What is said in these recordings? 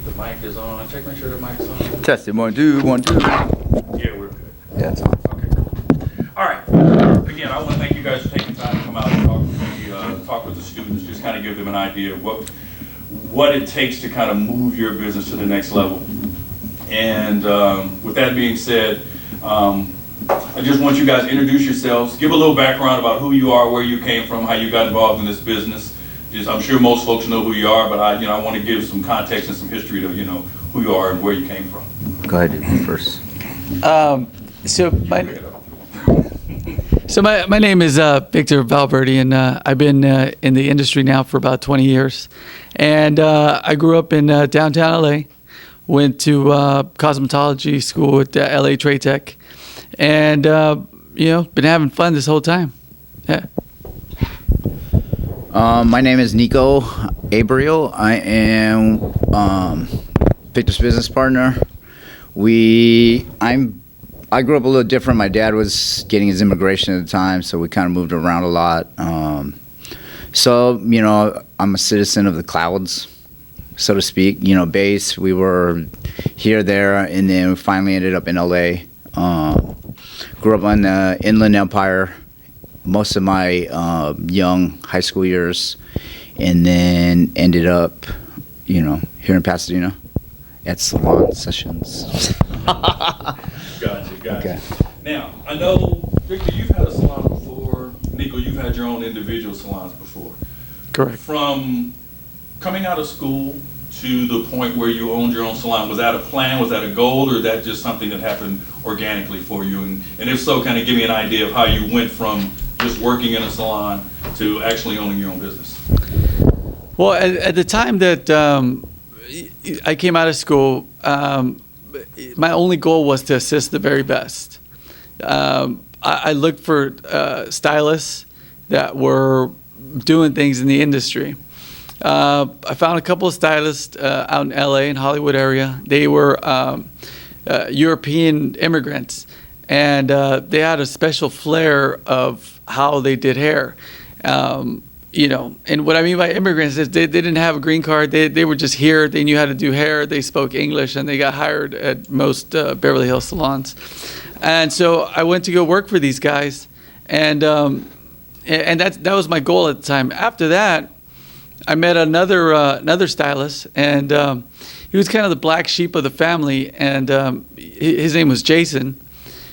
the mic is on. Check, make sure the mic's on. Test it. 1, 2, 1, 2. Yeah, we're good. Yeah, it's on. Okay. All right. Again, I want to thank you guys for taking time to come out and talk with the students, just kind of give them an idea of what it takes to kind of move your business to the next level. And with that being said, I just want you guys to introduce yourselves, give a little background about who you are, where you came from, how you got involved in this business. I'm sure most folks know who you are, but I want to give some context and some history to who you are and where you came from. Go ahead first. So my name is Victor Valverde, and I've been in the industry now for about 20 years. And I grew up in downtown LA, went to cosmetology school at LA Trade Tech, and been having fun this whole time. Yeah. My name is Neekio Abriel. I am Victor's business partner. I grew up a little different. My dad was getting his immigration at the time, so we kind of moved around a lot. So I'm a citizen of the clouds, so to speak. Base. We were here, there, and then we finally ended up in LA. Grew up on the Inland Empire most of my young high school years, and then ended up, here in Pasadena at Salon sessions. Gotcha. Okay. Now, I know, Victor, you've had a salon before. Nico, you've had your own individual salons before. Correct. From coming out of school to the point where you owned your own salon, was that a plan, was that a goal, or is that just something that happened organically for you? And if so, kind of give me an idea of how you went from just working in a salon to actually owning your own business. Well, at the time that I came out of school, my only goal was to assist the very best. I looked for stylists that were doing things in the industry. I found a couple of stylists out in LA and Hollywood area. They were European immigrants, and they had a special flair of how they did hair. And what I mean by immigrants is they didn't have a green card. They were just here. They knew how to do hair. They spoke English, and they got hired at most Beverly Hills salons. And so I went to go work for these guys, and that was my goal at the time. After that, I met another stylist, and he was kind of the black sheep of the family, and his name was Jason.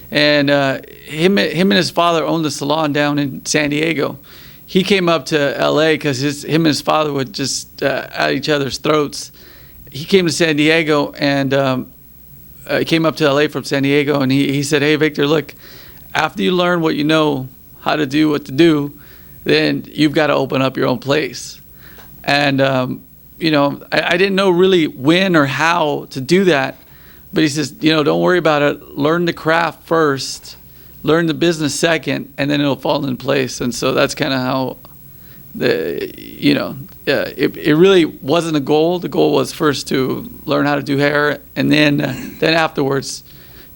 And him and his father owned a salon down in San Diego. He came up to LA because him and his father would just at each other's throats. He came to San Diego and came up to LA from San Diego, and he said, "Hey, Victor, look, after you learn what you know how to do, what to do, then you've got to open up your own place." And I didn't know really when or how to do that, but he says, don't worry about it. Learn the craft first. Learn the business second, and then it'll fall in place. And so that's kind of how it really wasn't a goal. The goal was first to learn how to do hair, and then afterwards,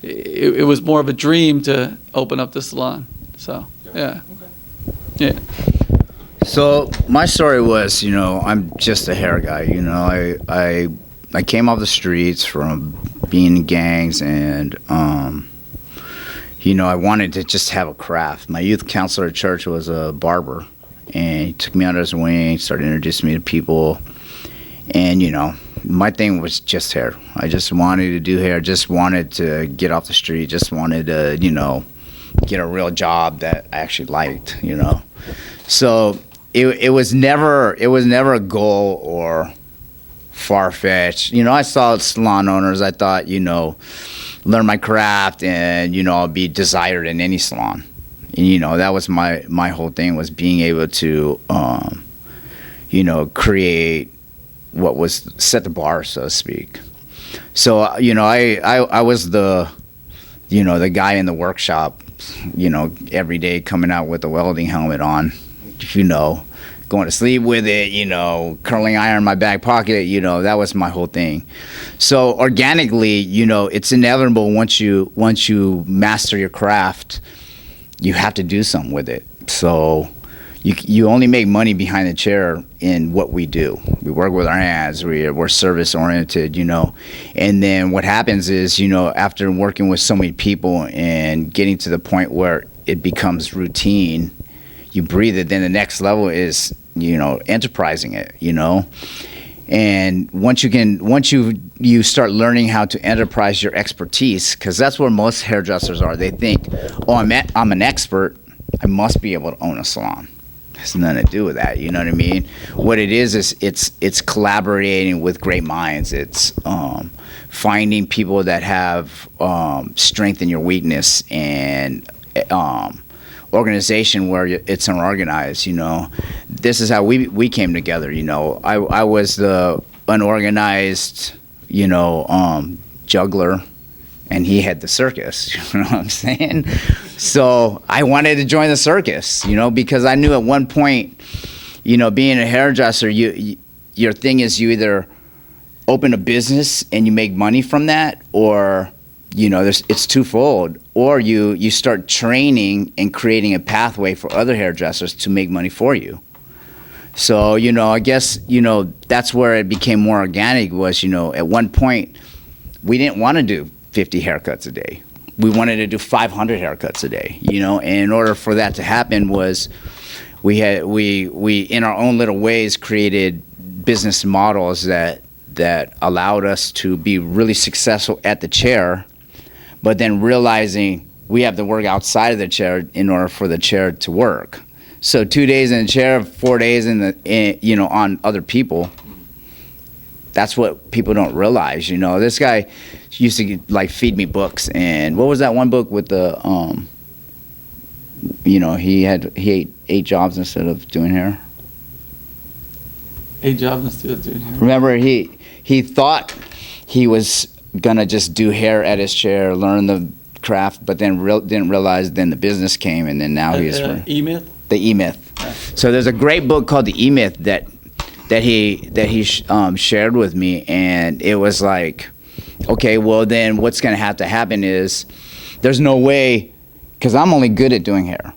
it was more of a dream to open up the salon. So yeah, okay. Yeah. So my story was, I'm just a hair guy. I came off the streets from being in gangs, and I wanted to just have a craft. My youth counselor at church was a barber, and he took me under his wing, started introducing me to people. And, my thing was just hair. I just wanted to do hair, just wanted to get off the street, just wanted to, get a real job that I actually liked, So it was never a goal or far-fetched. I saw salon owners. I thought, learn my craft and, I'll be desired in any salon. And, that was my whole thing, was being able to, create what was set the bar, so to speak. So, I was the guy in the workshop, every day coming out with a welding helmet on, going to sleep with it, curling iron in my back pocket, that was my whole thing. So organically, it's inevitable once you master your craft, you have to do something with it. So, you only make money behind the chair in what we do. We work with our hands. We're service oriented, And then what happens is, after working with so many people and getting to the point where it becomes routine, you breathe it. Then the next level is, enterprising it, And once you start learning how to enterprise your expertise, because that's where most hairdressers are. They think, oh, I'm an expert. I must be able to own a salon. It has nothing to do with that. You know what I mean? What it is it's collaborating with great minds. It's finding people that have strength in your weakness, and organization where it's unorganized. This is how we came together. I was the unorganized juggler, and he had the circus. You know what I'm saying? So I wanted to join the circus, because I knew at one point, being a hairdresser, your thing is you either open a business and you make money from that, or it's twofold, or you start training and creating a pathway for other hairdressers to make money for you. So, I guess, that's where it became more organic was, at one point, we didn't want to do 50 haircuts a day. We wanted to do 500 haircuts a day, and in order for that to happen was we in our own little ways created business models that allowed us to be really successful at the chair, but then realizing we have to work outside of the chair in order for the chair to work. So 2 days in the chair, 4 days on other people. That's what people don't realize. This guy used to feed me books, and what was that one book with the he ate 8 jobs instead of doing hair. 8 jobs instead of doing hair. Remember, he thought he was gonna just do hair at his chair, learn the craft, but then didn't realize. Then the business came, and then now he's E-Myth. The E-Myth. Yeah. So there's a great book called the E-Myth that he shared with me, and it was like, okay, well then what's gonna have to happen is there's no way, because I'm only good at doing hair.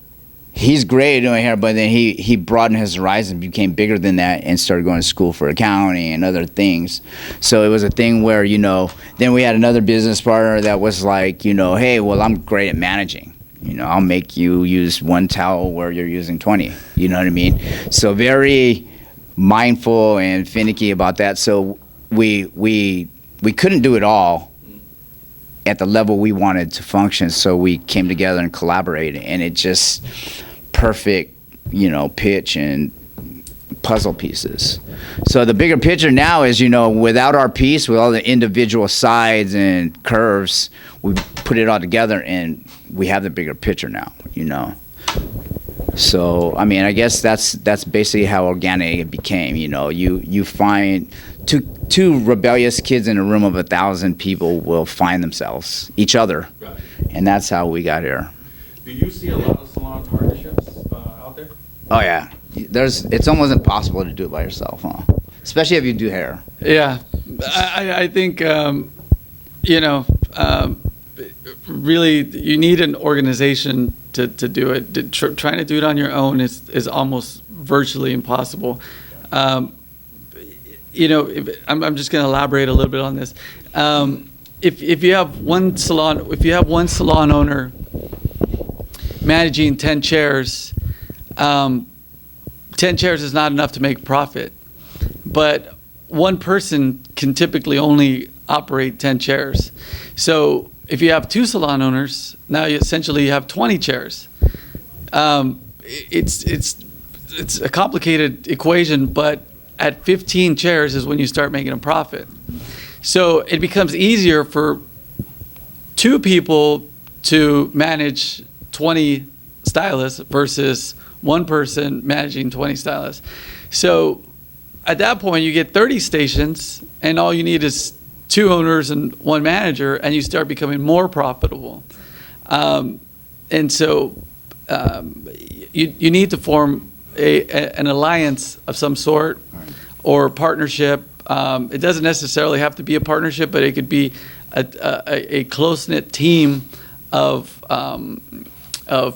He's great at doing hair, but then he broadened his horizon, became bigger than that, and started going to school for accounting and other things. So it was a thing where, then we had another business partner that was like, hey, well, I'm great at managing. I'll make you use one towel where you're using 20. You know what I mean? So very mindful and finicky about that. So we couldn't do it all at the level we wanted to function. So we came together and collaborated, and it just perfect, pitch and puzzle pieces. So the bigger picture now is, without our piece, with all the individual sides and curves, we put it all together and we have the bigger picture now, So, I guess that's basically how organic it became. You find two rebellious kids in a room of 1,000 people will find themselves, each other. Right. And that's how we got here. Do you see a lot of salon partnerships out there? Oh yeah, it's almost impossible to do it by yourself, huh? Especially if you do hair. Yeah, I think really you need an organization to do it. Trying to do it on your own is almost virtually impossible. I'm just going to elaborate a little bit on this. If you have one salon owner managing 10 chairs, 10 chairs is not enough to make profit. But one person can typically only operate 10 chairs. So if you have 2 salon owners, now you essentially have 20 chairs. It's a complicated equation, but at 15 chairs is when you start making a profit. So it becomes easier for 2 people to manage 20 stylists versus one person managing 20 stylists. So at that point, you get 30 stations, and all you need is 2 owners and 1 manager, and you start becoming more profitable. And so you need to form an alliance of some sort or partnership. It doesn't necessarily have to be a partnership, but it could be a close-knit team of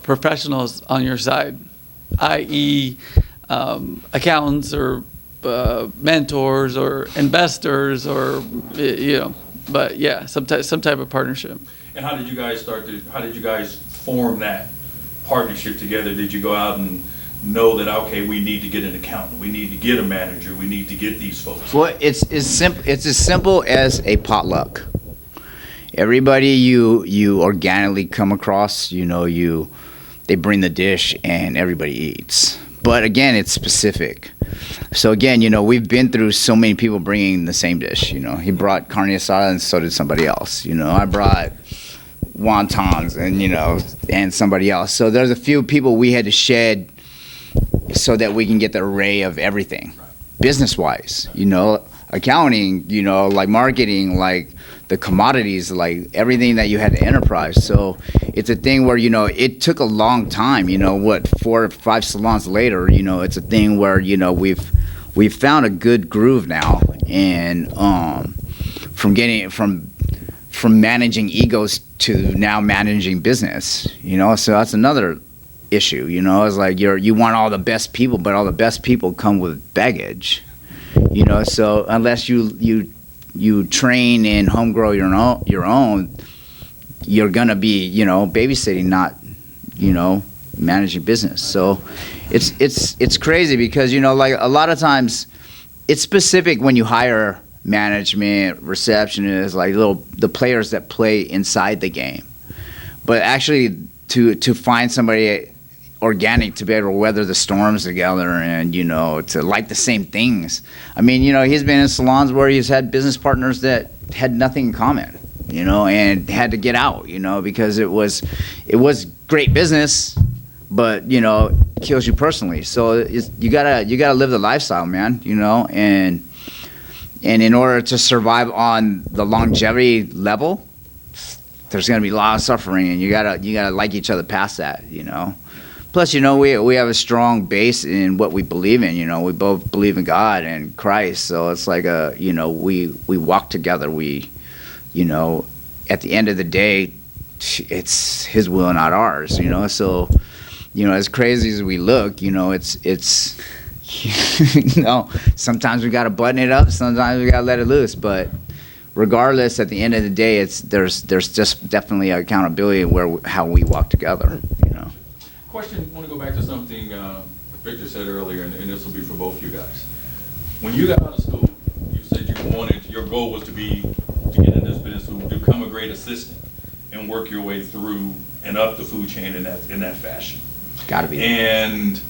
professionals on your side. i.e., accountants or mentors or investors or but yeah, some type of partnership. And how did you guys how did you guys form that partnership together? Did you go out and know that, okay, we need to get an accountant, we need to get a manager, we need to get these folks? Well, it's as simple as a potluck. Everybody you organically come across, they bring the dish and everybody eats. But again, it's specific. So again, we've been through so many people bringing the same dish. He brought carne asada and so did somebody else. I brought wontons and somebody else. So there's a few people we had to shed so that we can get the array of everything, business-wise. Accounting, like marketing, like the commodities, like everything that you had to enterprise. So it's a thing where, it took a long time, 4 or 5 salons later, it's a thing where, we've found a good groove now. And from managing egos to now managing business, so that's another issue, it's like you want all the best people, but all the best people come with baggage. So unless you train and home grow your own, you're gonna be babysitting, not managing business. So it's crazy because like a lot of times it's specific when you hire management, receptionists, like the players that play inside the game. But actually to find somebody organic to be able to weather the storms together and to like the same things. I mean, he's been in salons where he's had business partners that had nothing in common, and had to get out, because it was great business, but kills you personally. So you gotta live the lifestyle, man, and in order to survive on the longevity level, there's gonna be a lot of suffering, and you gotta like each other past that, Plus, we have a strong base in what we believe in. We both believe in God and Christ. So it's like we walk together. We, at the end of the day, it's His will, not ours. So, as crazy as we look, it's sometimes we got to button it up. Sometimes we got to let it loose. But regardless, at the end of the day, there's just definitely accountability how we walk together. Question, I want to go back to something Victor said earlier, and this will be for both you guys. When you got out of school, you said your goal was to get in this business, to become a great assistant and work your way through and up the food chain in that fashion. Gotta be. And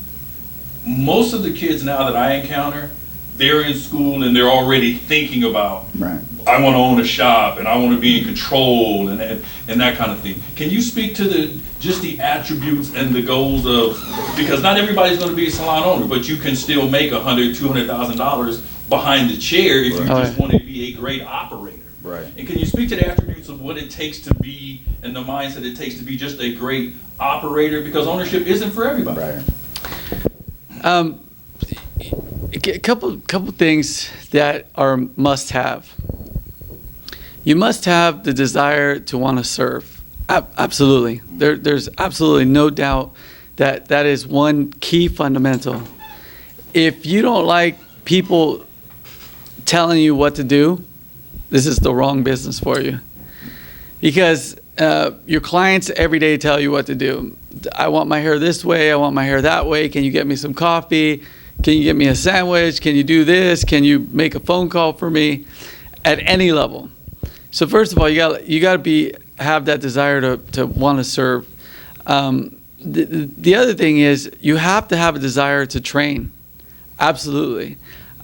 most of the kids now that I encounter, they're in school and they're already thinking about, right, I want to own a shop and I want to be in control and that kind of thing. Can you speak to just the attributes and the goals of, because not everybody's going to be a salon owner, but you can still make $100,000, $200,000 behind the chair if you just want to be a great operator. Right. And can you speak to the attributes of what it takes to be, and the mindset it takes to be just a great operator, because ownership isn't for everybody. Right. A couple things that are must-have. You must have the desire to want to serve. Absolutely. There's absolutely no doubt that is one key fundamental. If you don't like people telling you what to do, this is the wrong business for you. Because your clients every day tell you what to do. I want my hair this way, I want my hair that way, can you get me some coffee? Can you get me a sandwich? Can you do this? Can you make a phone call for me? At any level. So first of all, you got to have that desire to want to serve. The other thing is you have to have a desire to train. Absolutely.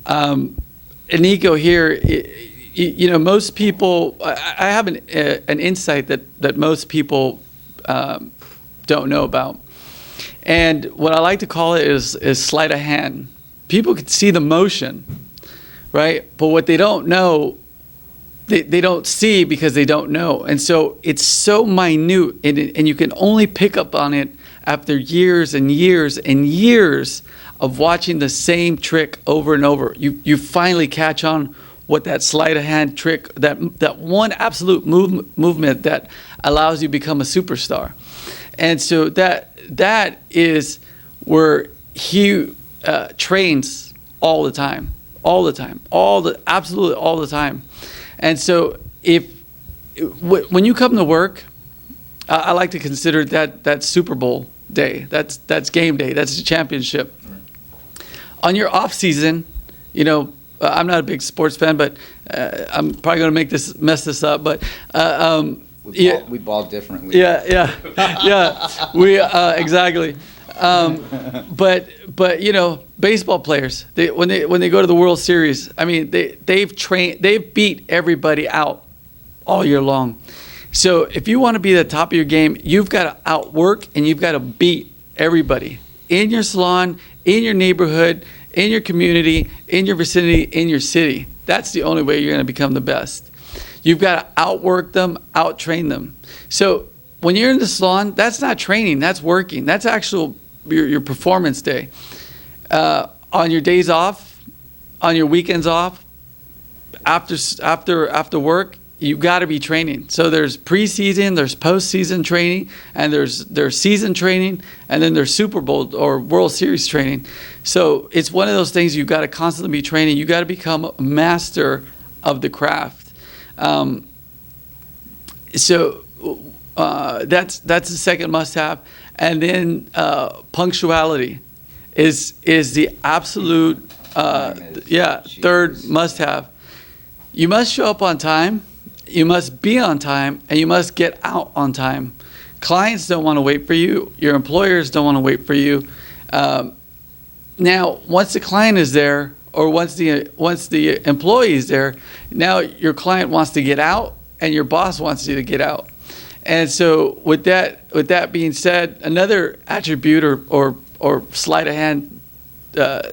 Neekio here, most people, I have an insight that most people don't know about. And what I like to call it is sleight of hand. People can see the motion, right? But what they don't know, they don't see because they don't know. And so it's so minute, and you can only pick up on it after years and years and years of watching the same trick over and over. You finally catch on what that sleight of hand trick, that one absolute movement that allows you to become a superstar. And so that is where he trains all the time, absolutely all the time. And so when you come to work, I like to consider that Super Bowl day. That's game day. That's the championship. On your off season, I'm not a big sports fan, but I'm probably going to mess this up. But we ball differently. Yeah. We exactly. But baseball players, when they go to the World Series, I mean they've beat everybody out all year long. So if you want to be at the top of your game, you've got to outwork and you've got to beat everybody in your salon, in your neighborhood, in your community, in your vicinity, in your city. That's the only way you're going to become the best. You've got to outwork them, out-train them. So when you're in the salon, that's not training, that's working. That's actual your performance day. On your days off, on your weekends off, after work, you've got to be training. So there's preseason, there's postseason training, and there's season training, and then there's Super Bowl or World Series training. So it's one of those things you've got to constantly be training. You've got to become a master of the craft. So that's the second must-have. And then punctuality is the absolute third must-have. You must show up on time. You must be on time, and you must get out on time. Clients don't want to wait for you. Your employers don't want to wait for you. Now, once the client is there, or once the employee is there, now your client wants to get out, and your boss wants you to get out. And so, with that being said, another attribute or sleight of hand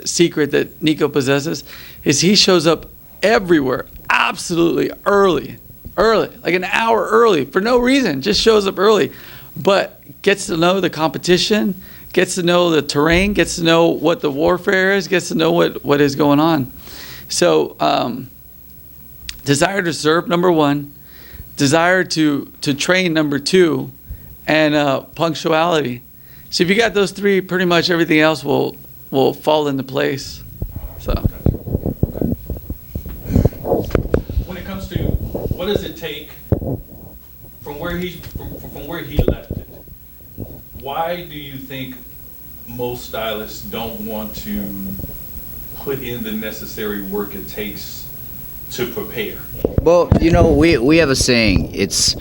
secret that Neekio possesses is he shows up everywhere, absolutely early, like an hour early for no reason, just shows up early, but gets to know the competition, gets to know the terrain, gets to know what the warfare is, gets to know what is going on. So desire to serve, number one, desire to train, number two, and punctuality. So if you got those three, pretty much everything else will fall into place. So when it comes to what does it take from where he left it, why do you think most stylists don't want to put in the necessary work it takes to prepare? Well, we have a saying, it's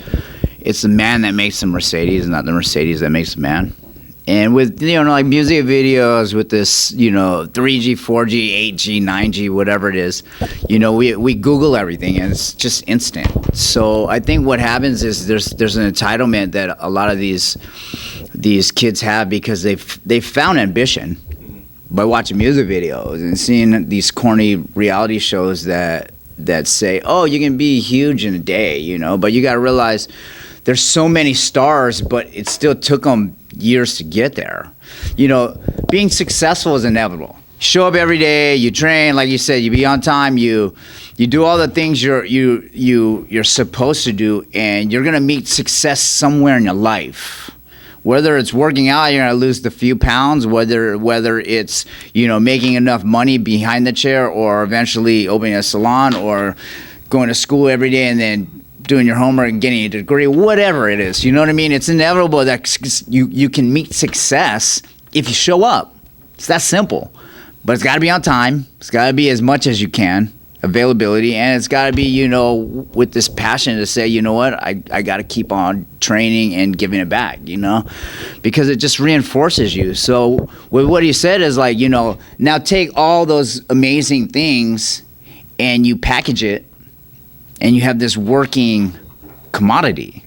the man that makes the Mercedes, not the Mercedes that makes the man. And with, like music videos with this, 3G, 4G, 8G, 9G, whatever it is, we Google everything and it's just instant. So I think what happens is there's an entitlement that a lot of these kids have because they've found ambition by watching music videos and seeing these corny reality shows that say, oh, you can be huge in a day, but you got to realize there's so many stars, but it still took them years to get there. Being successful is inevitable. Show up every day, you train, like you said, you be on time, you do all the things you're supposed to do, and you're gonna meet success somewhere in your life. Whether it's working out, you're gonna lose the few pounds, whether it's making enough money behind the chair, or eventually opening a salon, or going to school every day and then doing your homework and getting a degree, whatever it is. You know what I mean? It's inevitable that you can meet success if you show up. It's that simple. But it's got to be on time. It's got to be as much as you can, availability, and it's got to be, with this passion to say, you know what, I got to keep on training and giving it back, because it just reinforces you. So with what you said is like, now take all those amazing things and you package it, and you have this working commodity.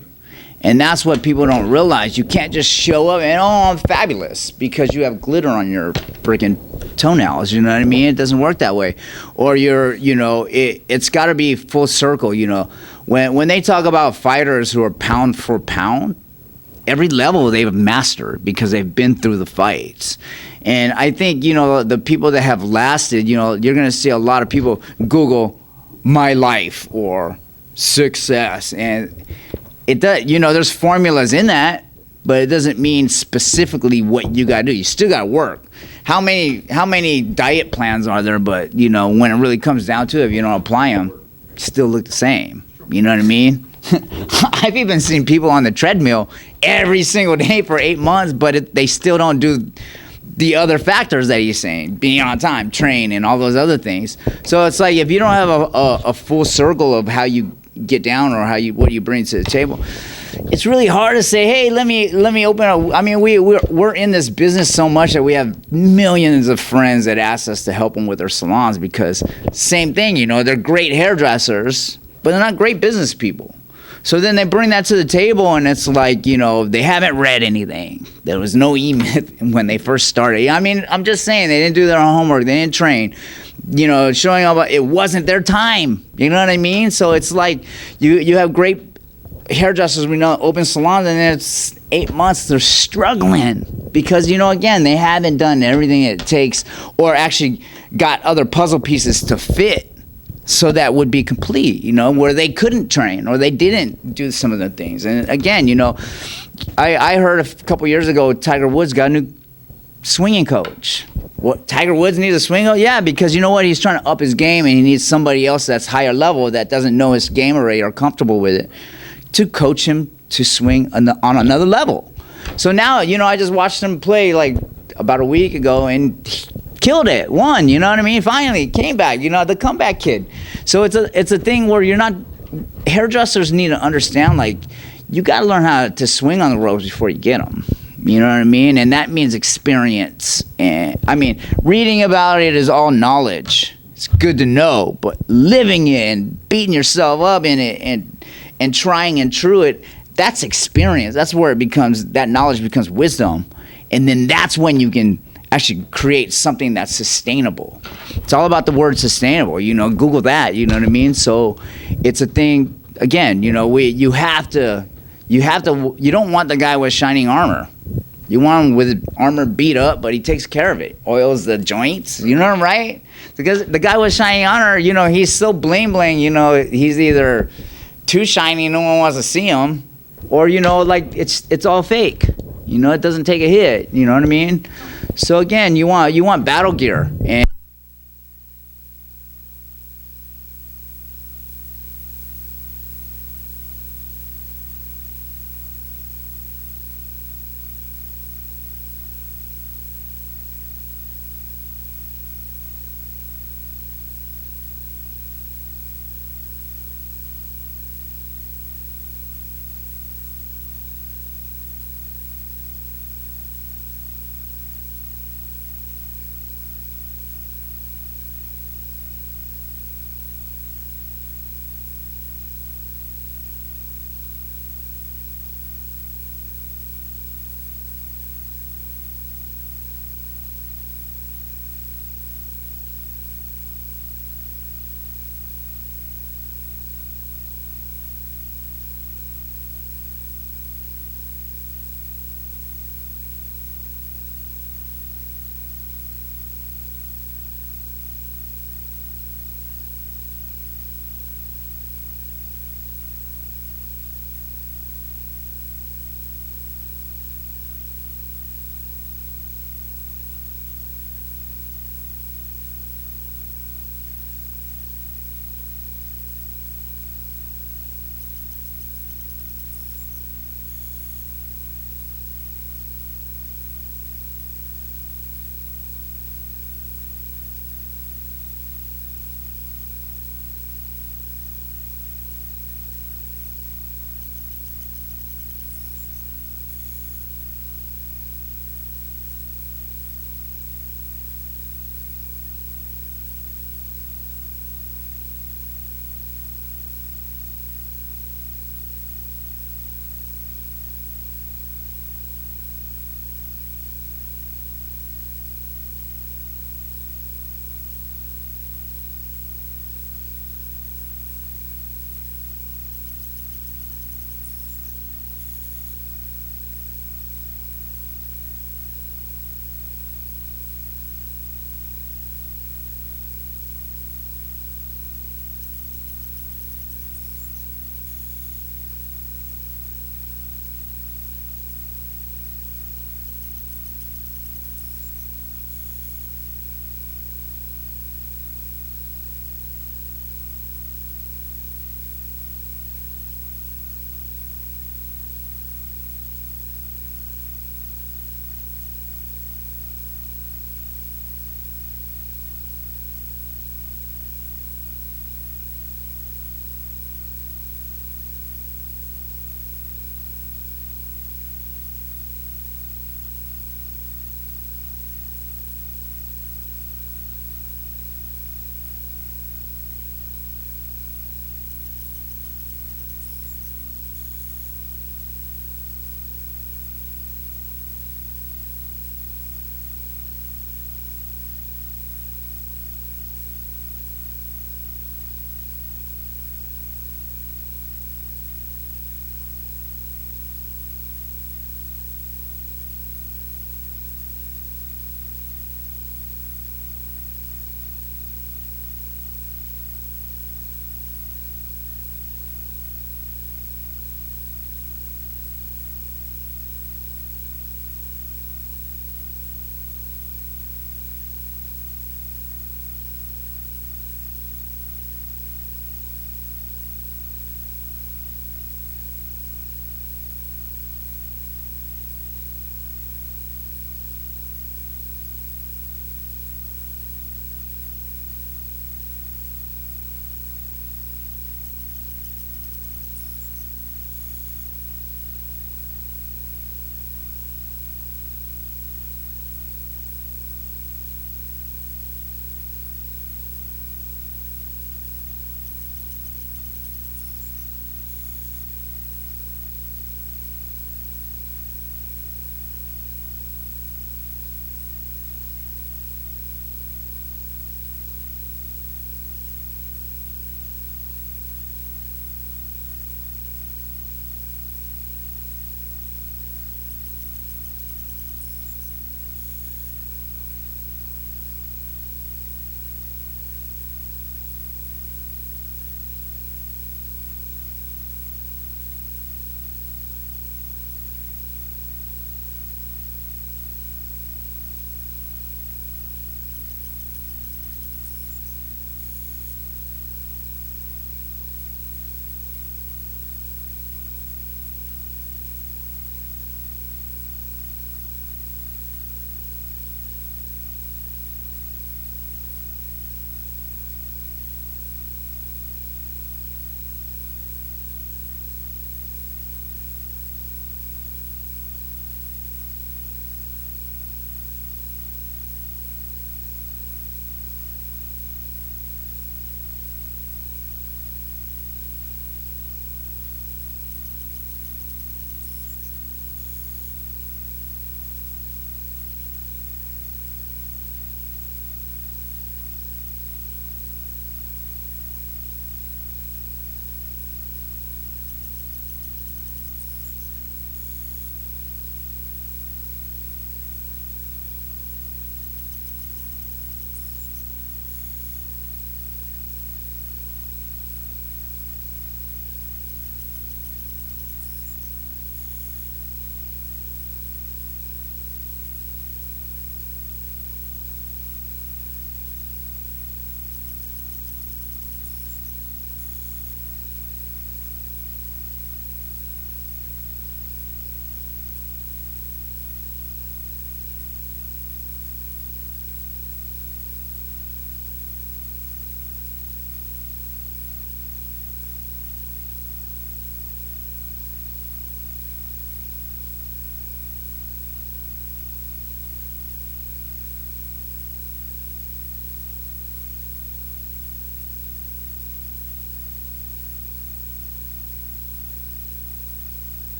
And that's what people don't realize. You can't just show up and, oh, I'm fabulous, because you have glitter on your freaking toenails, you know what I mean? It doesn't work that way. Or it's got to be full circle, When they talk about fighters who are pound for pound, every level they've mastered because they've been through the fights. And I think, the people that have lasted, you're going to see a lot of people Google my life or success, and it does, there's formulas in that, but it doesn't mean specifically what you got to do. You still got to work. How many diet plans are there? But you know, when it really comes down to it, if you don't apply them, you still look the same. You know what I mean? I've even seen people on the treadmill every single day for 8 months, but they still don't do the other factors that he's saying, being on time, train, and all those other things. So it's like if you don't have a full circle of how you get down or what you bring to the table, it's really hard to say, hey, let me open a. I mean, we're in this business so much that we have millions of friends that ask us to help them with their salons because same thing, you know, they're great hairdressers, but they're not great business people. So then they bring that to the table, and it's like, you know, they haven't read anything. There was no e-myth when they first started. I mean, I'm just saying they didn't do their homework. They didn't train. You know, showing up, it wasn't their time. You know what I mean? So it's like you have great hairdressers, we know, open salons, and then it's 8 months, they're struggling because, you know, again, they haven't done everything it takes or actually got other puzzle pieces to fit. So that would be complete, you know, where they couldn't train or they didn't do some of the things. And again, you know, I heard a couple years ago Tiger Woods got a new swinging coach. What, Tiger Woods needs a swing coach? Yeah, because you know what? He's trying to up his game and he needs somebody else that's higher level that doesn't know his game already or comfortable with it to coach him to swing on another level. So now, you know, I just watched him play like about a week ago and killed it, won, you know what I mean? Finally came back, you know, the comeback kid. So it's a thing where hairdressers need to understand, like, you got to learn how to swing on the ropes before you get them. You know what I mean? And that means experience. And I mean, reading about it is all knowledge. It's good to know, but living it and beating yourself up in it and trying and true it, that's experience. That's where that knowledge becomes wisdom. And then that's when you can actually create something that's sustainable. It's all about the word sustainable, you know, Google that, you know what I mean? So it's a thing, again, you know, you don't want the guy with shining armor. You want him with armor beat up, but he takes care of it. Oils the joints, you know, right? Because the guy with shining armor, you know, he's so bling bling, you know, he's either too shiny, no one wants to see him, or, you know, like it's all fake. You know, it doesn't take a hit, you know what I mean? So again, you want battle gear, and